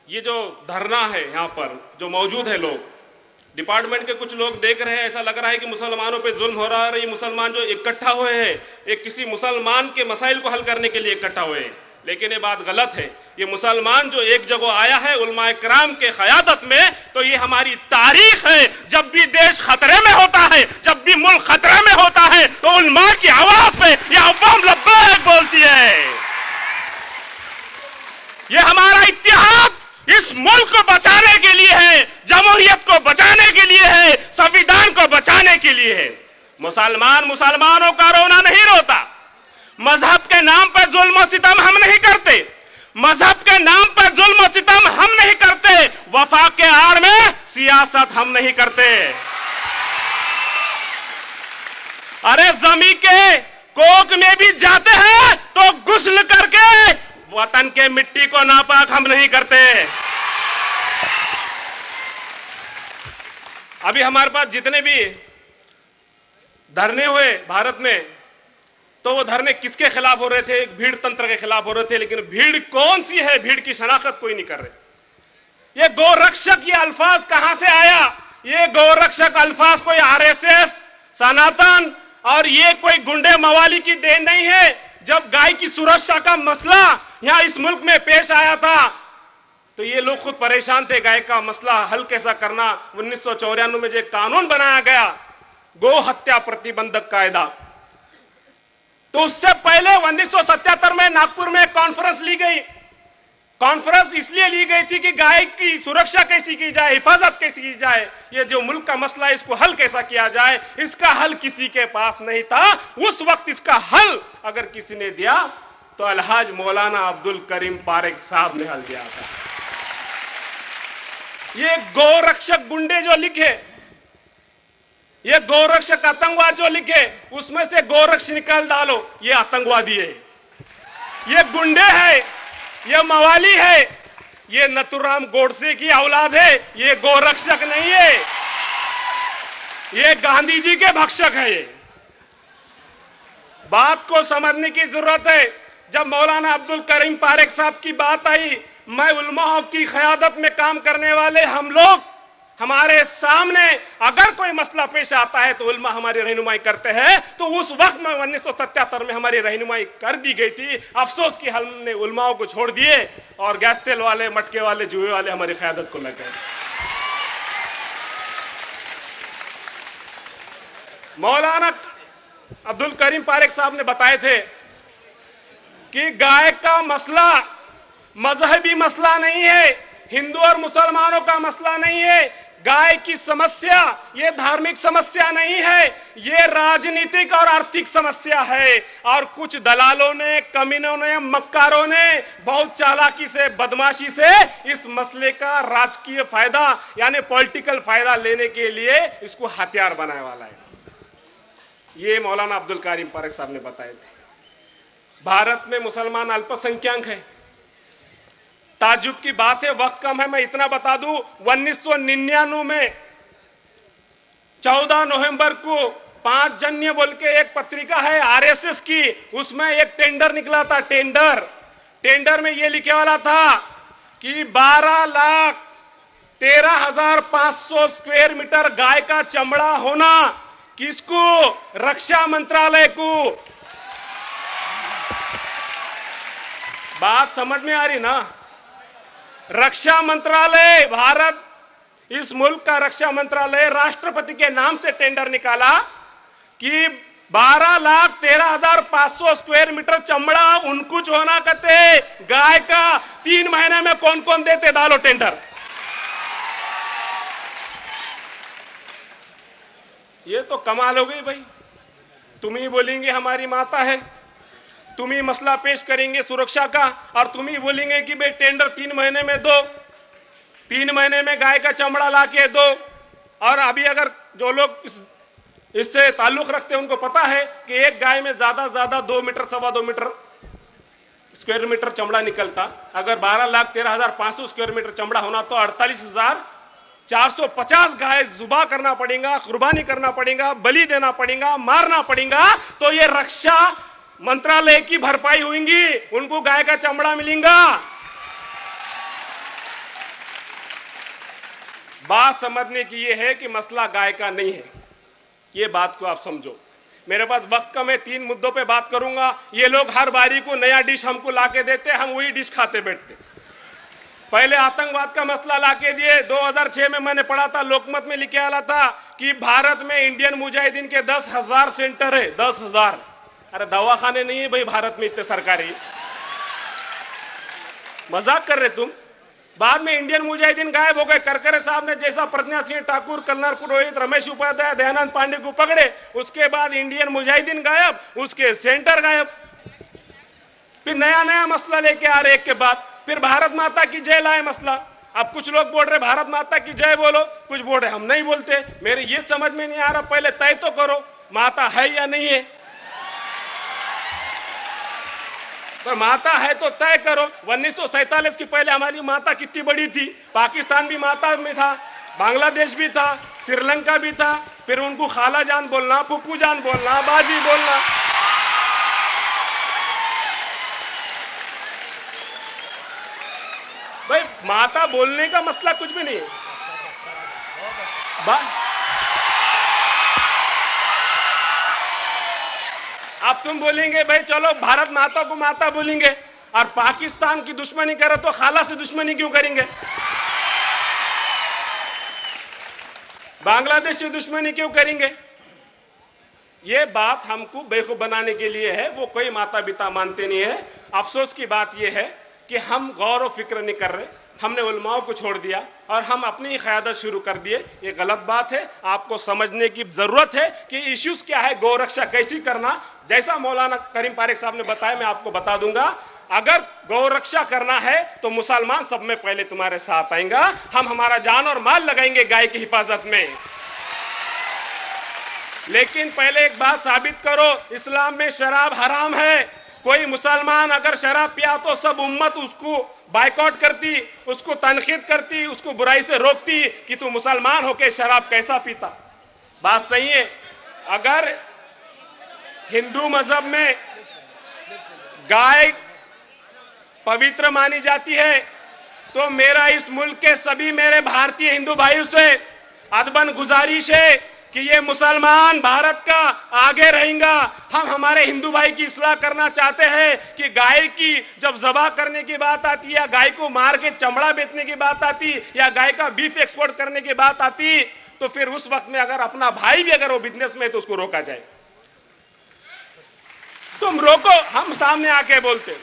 ये जो धरना है यहाँ पर जो मौजूद है लोग, डिपार्टमेंट के कुछ लोग देख रहे हैं, ऐसा लग रहा है कि मुसलमानों पे जुल्म हो रहा है। ये मुसलमान जो इकट्ठा हुए हैं, एक किसी मुसलमान के मसाइल को हल करने के लिए इकट्ठा हुए हैं, लेकिन ये बात गलत है। ये मुसलमान जो एक जगह आया है उलमाए किराम के क़यादत में, तो ये हमारी तारीख है। जब भी देश खतरे में होता है, जब भी मुल्क खतरे में होता है, तो उलमा की आवाज पे ये अव्वाम लब्बैक बोलती है। ये हमारा इत्तेहाद इस मुल्क को बचाने के लिए है, जमहूरियत को बचाने के लिए है, संविधान को बचाने के लिए है। मुसलमान मुसलमानों का रोना नहीं रोता। मजहब के नाम पर जुल्म और सितम हम नहीं करते। मजहब के नाम पर जुल्म और सितम हम नहीं करते। वफा के आड़ में सियासत हम नहीं करते। अरे जमी के कोक में भी जाते हैं तो गुस्ल करके वतन के मिट्टी को नापाक हम नहीं करते। अभी हमारे पास जितने भी धरने हुए भारत में, तो वो धरने किसके खिलाफ हो रहे थे? भीड़ तंत्र के खिलाफ हो रहे थे। लेकिन भीड़ कौन सी है? भीड़ की शनाख्त कोई नहीं कर रहे। ये गोरक्षक, ये अल्फाज कहां से आया? ये गोरक्षक अल्फाज कोई आरएसएस, सनातन और ये कोई गुंडे मवाली की देन नहीं है। जब गाय की सुरक्षा का मसला यहां इस मुल्क में पेश आया था, तो ये लोग खुद परेशान थे गाय का मसला हल कैसा करना। 1994 में जो कानून बनाया गया, गो हत्या प्रतिबंधक कायदा, तो उससे पहले 1977 में नागपुर में कॉन्फ्रेंस ली गई। कॉन्फ्रेंस इसलिए ली गई थी कि गाय की सुरक्षा कैसी की जाए, हिफाजत कैसी की जाए, ये जो मुल्क का मसला है इसको हल कैसा किया जाए। इसका हल किसी के पास नहीं था उस वक्त। इसका हल अगर किसी ने दिया तो अलहाज मौलाना अब्दुल करीम पारेख साहब ने हल दिया था। ये गोरक्षक गुंडे जो लिखे, ये गोरक्षक आतंकवाद जो लिखे, उसमें से गोरक्ष निकाल डालो, ये आतंकवादी है, ये गुंडे है, ये मवाली है, ये नथुराम गोडसे की औलाद है। ये गोरक्षक नहीं है, ये गांधी जी के भक्षक है। ये बात को समझने की जरूरत है। जब मौलाना अब्दुल करीम पारेख साहब की बात आई, मैं उलमा की क़यादत में काम करने वाले हम लोग, हमारे सामने अगर कोई मसला पेश आता है तो उलमा हमारी रहनुमाई करते हैं। तो उस वक्त में 1977 में हमारी रहनुमाई कर दी गई थी। अफसोस कि हमने उलमाओं को छोड़ दिए और गैस तेल वाले, मटके वाले, जुए वाले हमारी क़यादत को लग गए। मौलाना अब्दुल करीम पारेख साहब ने बताए थे कि गाय का मसला मजहबी मसला नहीं है, हिंदू और मुसलमानों का मसला नहीं है। गाय की समस्या ये धार्मिक समस्या नहीं है, ये राजनीतिक और आर्थिक समस्या है। और कुछ दलालों ने, कमीनों ने, मक्कारों ने बहुत चालाकी से, बदमाशी से इस मसले का राजकीय फायदा यानी पॉलिटिकल फायदा लेने के लिए इसको हथियार बनाने वाला है। ये मौलाना अब्दुल करीम पारेख साहब ने बताए थे। भारत में मुसलमान अल्पसंख्यक है। ताज्जुब की बात है, वक्त कम है, मैं इतना बता दूं, 1999 में 14 नवंबर को 5 जन्य बोल के एक पत्रिका है आरएसएस की, उसमें एक टेंडर निकला था। टेंडर में ये लिखे वाला था कि 12,13,500 स्क्वायर मीटर गाय का चमड़ा होना। किसको? रक्षा मंत्रालय को। बात समझ में आ रही ना? रक्षा मंत्रालय, भारत इस मुल्क का रक्षा मंत्रालय राष्ट्रपति के नाम से टेंडर निकाला कि 12,13,500 स्क्वायर मीटर चमड़ा उनको होना कहते गाय का। 3 महीने में कौन कौन देते? डालो टेंडर। ये तो कमाल हो गई भाई। तुम ही बोलेंगे हमारी माता है, तुम ही मसला पेश करेंगे सुरक्षा का, और तुम ही बोलेंगे कि भाई टेंडर 3 महीने में दो, 3 महीने में गाय का चमड़ा ला के दो। और अभी अगर जो लोग इससे ताल्लुक रखते हैं उनको पता है कि एक गाय में ज्यादा से ज्यादा 2 मीटर, 2.25 मीटर स्क्वायर मीटर चमड़ा निकलता। अगर 12,13,500 स्क्वायर मीटर चमड़ा होना तो 48,450 गाय जुबा करना पड़ेगा, कुर्बानी करना पड़ेगा, बलि देना पड़ेगा, मारना पड़ेगा। तो ये रक्षा मंत्रालय की भरपाई होगी, उनको गाय का चमड़ा मिलेगा। बात समझने की ये है कि मसला गाय का नहीं है, ये बात को आप समझो। मेरे पास वक्त कम है, 3 मुद्दों पे बात करूंगा। ये लोग हर बारी को नया डिश हमको लाके देते, हम वही डिश खाते बैठते। पहले आतंकवाद का मसला लाके दिए। 2006 में मैंने पढ़ा था, लोकमत में लिखे आला था कि भारत में इंडियन मुजाहिदीन के 10,000 सेंटर है, 10,000। अरे दवाखाने नहीं है भाई भारत में इतने सरकारी, मजाक कर रहे तुम। बाद में इंडियन मुजाहिदीन गायब हो गए। करकरे साहब ने जैसा प्रज्ञा सिंह ठाकुर, कर्नल पुरोहित, रमेश उपाध्याय, दयानंद पांडे को पकड़े, उसके बाद इंडियन मुजाहिदीन गायब, उसके सेंटर गायब। फिर नया नया मसला लेके आ रहे एक के बाद। फिर भारत माता की जय लाए मसला। अब कुछ लोग बोल रहे भारत माता की जय बोलो, कुछ बोल रहे हम नहीं बोलते। मेरे ये समझ में नहीं आ रहा, पहले तय तो करो माता है या नहीं है। पर माता है तो तय करो। 1947 की पहले हमारी माता कितनी बड़ी थी। पाकिस्तान भी माता में था, बांग्लादेश भी था, श्रीलंका भी था। फिर उनको खाला जान बोलना, पुप्पू जान बोलना, बाजी बोलना। भाई माता बोलने का मसला कुछ भी नहीं है। अब तुम बोलेंगे भाई चलो भारत माता को माता बोलेंगे, और पाकिस्तान की दुश्मनी करे तो खाला से दुश्मनी क्यों करेंगे? बांग्लादेश से दुश्मनी क्यों करेंगे? ये बात हमको बेवकूफ बनाने के लिए है। वो कोई माता पिता मानते नहीं है। अफसोस की बात यह है कि हम गौर और फिक्र नहीं कर रहे। हमने उलमाओं को छोड़ दिया और हम अपनी क़यादत शुरू कर दिए। ये गलत बात है। आपको समझने की ज़रूरत है कि इश्यूज़ क्या है, गौरक्षा कैसी करना। जैसा मौलाना करीम पारेख साहब ने बताया, मैं आपको बता दूंगा। अगर गौरक्षा करना है तो मुसलमान सब में पहले तुम्हारे साथ आएंगे। हम हमारा जान और माल लगाएंगे गाय की हिफाजत में। लेकिन पहले एक बात साबित करो, इस्लाम में शराब हराम है। कोई मुसलमान अगर शराब पिया तो सब उम्मत उसको बाइकआउट करती, उसको तनकीद करती, उसको बुराई से रोकती कि तू मुसलमान होके शराब कैसा पीता। बात सही है। अगर हिंदू मजहब में गाय पवित्र मानी जाती है तो मेरा इस मुल्क के सभी मेरे भारतीय हिंदू भाइयों से अदबन गुजारिश है कि ये मुसलमान भारत का आगे रहेगा। हम हमारे हिंदू भाई की इस्लाह करना चाहते हैं कि गाय की जब ज़बाह करने की बात आती, या गाय को मार के चमड़ा बेचने की बात आती, या गाय का बीफ एक्सपोर्ट करने की बात आती, तो फिर उस वक्त में अगर अपना भाई भी अगर वो बिजनेस में है तो उसको रोका जाए। तुम रोको, हम सामने आके बोलते।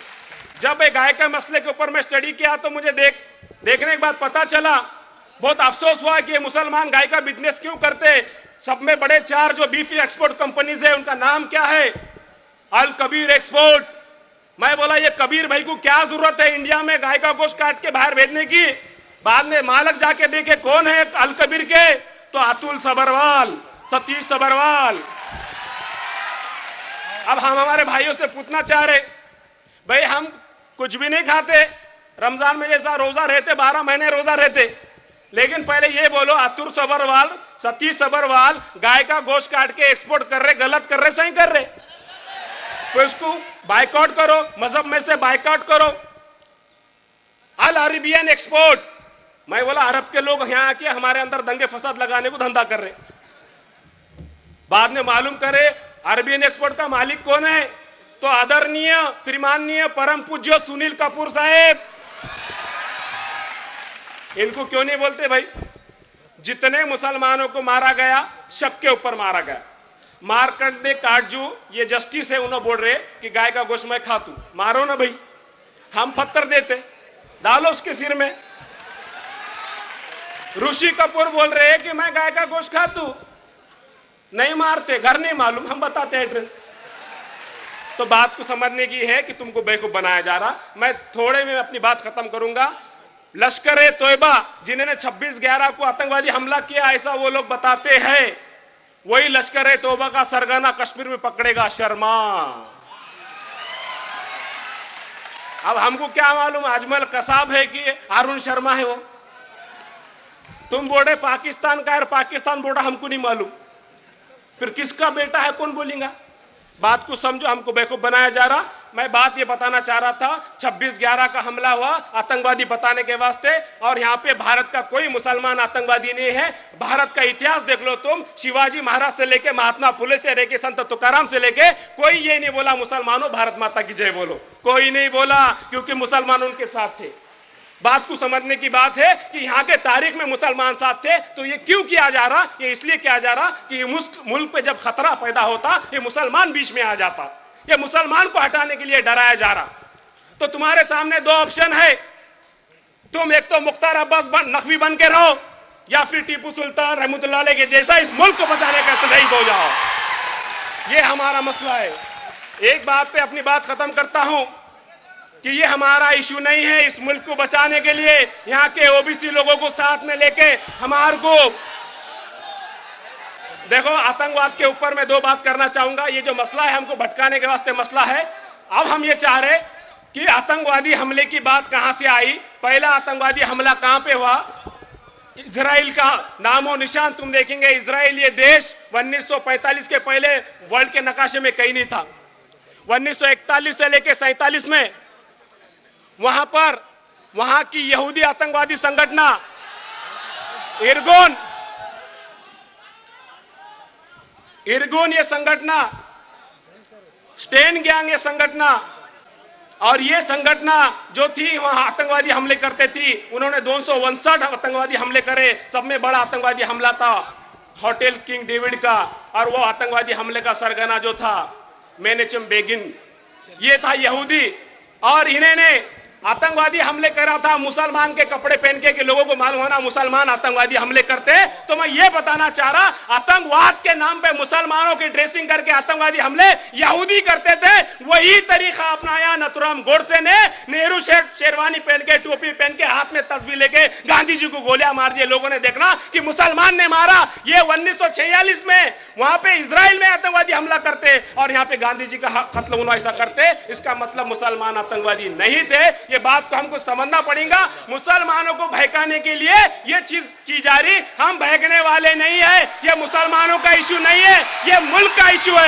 जब एक गाय के मसले के ऊपर मैं स्टडी किया तो मुझे देखने के बाद पता चला, बहुत अफसोस हुआ कि मुसलमान गाय का बिजनेस क्यों करते। सब में बड़े 4 जो बीफ एक्सपोर्ट कंपनीज है, उनका नाम क्या है? अल कबीर एक्सपोर्ट। मैं बोला ये कबीर भाई को क्या जरूरत है इंडिया में गाय का गोश्त काट के बाहर भेजने की? बाद में मालक जाके देखे कौन है अल कबीर के, तो अतुल सबरवाल, सतीश सबरवाल। अब हम हमारे भाइयों से पूछना चाह रहे, भाई हम कुछ भी नहीं खाते, रमजान में जैसा रोजा रहते, 12 महीने रोजा रहते, लेकिन पहले ये बोलो अतुल सबरवाल, सतीश सबरवाल गाय का गोश्त काट के एक्सपोर्ट कर रहे, गलत कर रहे, सही कर रहे? तो इसको बाइकआउट करो, मजहब में से बाइकआउट करो। अल अरेबियन एक्सपोर्ट, मैं बोला अरब के लोग यहाँ आके हमारे अंदर दंगे फसाद लगाने को धंधा कर रहे। बाद में मालूम करे अरेबियन एक्सपोर्ट का मालिक कौन है, तो आदरणीय श्रीमाननीय परम पूज्य सुनील कपूर साहेब। इनको क्यों नहीं बोलते भाई? जितने मुसलमानों को मारा गया शक के ऊपर मारा गया। मारकंडे काटजू ये जस्टिस है, उन्होंने बोल रहे कि गाय का गोश्त मैं खातू, मारो ना भाई, हम पत्थर देते, डालो उसके सिर में। ऋषि कपूर बोल रहे हैं कि मैं गाय का गोश्त खातू, नहीं मारते, घर नहीं मालूम, हम बताते एड्रेस। तो बात को समझने की है कि तुमको बेवकूफ बनाया जा रहा। मैं थोड़े में अपनी बात खत्म करूंगा। लश्कर-ए-तोयबा जिन्होंने 26/11 को आतंकवादी हमला किया, ऐसा वो लोग बताते हैं, वही लश्कर-ए-तोयबा का सरगना कश्मीर में पकड़ेगा शर्मा। अब हमको क्या मालूम अजमल कसाब है कि अरुण शर्मा है वो? तुम बोले पाकिस्तान का है, पाकिस्तान बोला हमको नहीं मालूम, फिर किसका बेटा है कौन बोलेगा? बात को समझो, हमको बेवकूफ बनाया जा रहा। मैं बात ये बताना चाह रहा था, 26/11 का हमला हुआ आतंकवादी बताने के वास्ते, और यहाँ पे भारत का कोई मुसलमान आतंकवादी नहीं है। भारत का इतिहास देख लो तुम, शिवाजी महाराज से लेके महात्मा फुले से लेके संत तुकाराम से लेके कोई ये नहीं बोला मुसलमानों भारत माता की जय बोलो, कोई नहीं बोला, क्योंकि मुसलमान उनके साथ थे। बात को समझने की बात है कि यहाँ के तारीख में मुसलमान साथ थे, तो ये क्यों किया जा रहा? ये इसलिए किया जा रहा कि मुल्क पे जब खतरा पैदा होता ये मुसलमान बीच में आ जाता, ये मुसलमान को हटाने के लिए डराया जा रहा। तो तुम्हारे सामने दो ऑप्शन है, तुम एक तो मुख्तार अब्बास नकवी बन के रहो, या फिर टीपू सुल्तान रहमतुल्लाह अलैह के जैसा इस मुल्क को बचाने का शहीद हो जाओ। ये हमारा मसला है। एक बात पे अपनी बात खत्म करता हूं कि ये हमारा इशू नहीं है। इस मुल्क को बचाने के लिए यहाँ के ओबीसी लोगों को साथ में लेके हमारे को देखो, आतंकवाद के ऊपर मैं दो बात करना चाहूंगा। ये जो मसला है हमको भटकाने के वास्ते मसला है। अब हम ये चाह रहे कि आतंकवादी हमले की बात कहां से आई, पहला आतंकवादी हमला कहां पे हुआ? इजराइल का नामो निशान तुम देखेंगे, इजराइल ये देश 1945 के पहले वर्ल्ड के नकाशे में कहीं नहीं था। 1941 से लेकर 47 में वहां पर वहां की यहूदी आतंकवादी संगठना इरगुन ये संगठना, स्टेन गैंग ये संगठना, और ये संगठना जो थी वहां आतंकवादी हमले करते थी। उन्होंने 259 आतंकवादी हमले करे। सब में बड़ा आतंकवादी हमला था होटल किंग डेविड का, और वो आतंकवादी हमले का सरगना जो था मेनेचम बेगिन, ये था यहूदी। और इन्होंने आतंकवादी हमले करा था मुसलमान के कपड़े पहन के, कि लोगों को मालूम होना मुसलमान आतंकवादी हमले करते। तो मैं ये बताना चाह रहा, आतंकवाद के नाम पे मुसलमानों की ड्रेसिंग करके आतंकवादी हमले यहूदी करते थे। वही तरीका अपनाया नथुराम गोडसे ने। नेहरू शेरवानी पहन के, टोपी पहन के, हाथ में तस्बीर लेके गांधी जी को गोलियां मार दिए। लोगों ने देखना कि मुसलमान ने मारा। ये 1946 में वहां पे इजराइल में आतंकवादी हमला करते और यहाँ पे गांधी जी का कत्ल ऐसा करते। इसका मतलब मुसलमान आतंकवादी नहीं थे। ये बात को हमको समझना पड़ेगा। मुसलमानों को बहकाने के लिए ये चीज की जा रही, हम बहकने वाले नहीं है। ये मुसलमानों का इशू नहीं है, ये मुल्क का इशू है।